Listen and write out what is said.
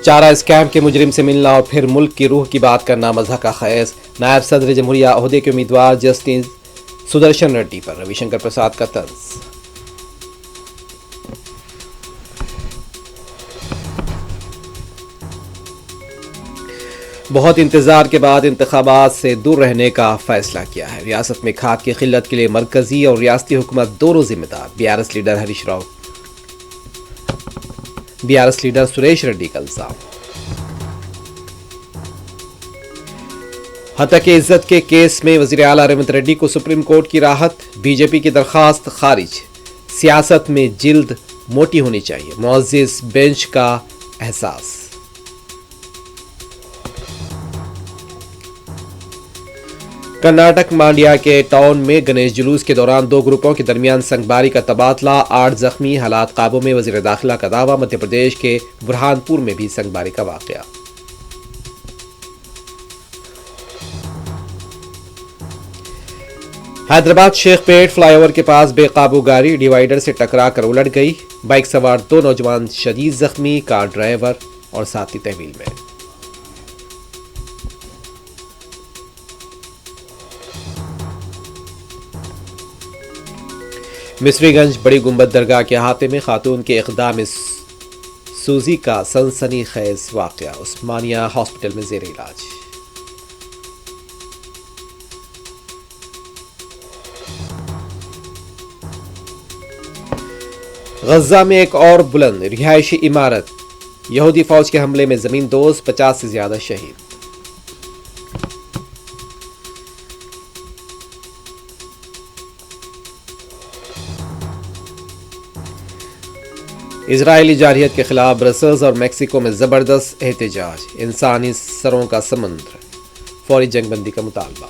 چارہ اسکیم کے مجرم سے ملنا اور پھر ملک کی روح کی بات کرنا مضحکہ خیز، نائب صدر جمہوریہ عہدے کے امیدوار جسٹس سدرشن ریڈی پر روی شنکر پرساد کا طنز۔ بہت انتظار کے بعد انتخابات سے دور رہنے کا فیصلہ کیا ہے، ریاست میں کھاد کی قلت کے لیے مرکزی اور ریاستی حکومت دونوں ذمہ دار، B R S leader Harish Rao, B R S leader Suresh Reddy کا الزام۔ ہتک عزت کے کیس میں وزیر اعلیٰ ریونت ریڈی کو سپریم کورٹ کی راحت، بی جے پی کی درخواست خارج، سیاست میں جلد موٹی ہونی چاہیے، معزز بینچ کا احساس۔ کرناٹک مانڈیا کے ٹاؤن میں گنیش جلوس کے دوران دو گروپوں کے درمیان سنگ باری کا تبادلہ، 8 زخمی، حالات قابو میں، وزیر داخلہ کا دعویٰ۔ مدھیہ پردیش کے برہان پور میں بھی سنگ باری کا واقعہ۔ حیدرآباد شیخ پیٹ فلائی اوور کے پاس بے قابو گاڑی ڈیوائیڈر سے ٹکرا کر الٹ گئی، بائک سوار 2 نوجوان شدید زخمی، کار ڈرائیور اور ساتھی تحویل میں۔ مصری گنج بڑی گنبد درگاہ کے احاطے میں خاتون کے اقدام سوزی کا سنسنی خیز واقعہ، عثمانیہ ہاسپٹل میں زیر علاج۔ غزہ میں ایک اور بلند رہائشی عمارت، یہودی فوج کے حملے میں زمین دوز، 50 سے زیادہ شہید۔ اسرائیلی جارحیت کے خلاف برسلز اور میکسیکو میں زبردست احتجاج، انسانی سروں کا سمندر، فوری جنگ بندی کا مطالبہ۔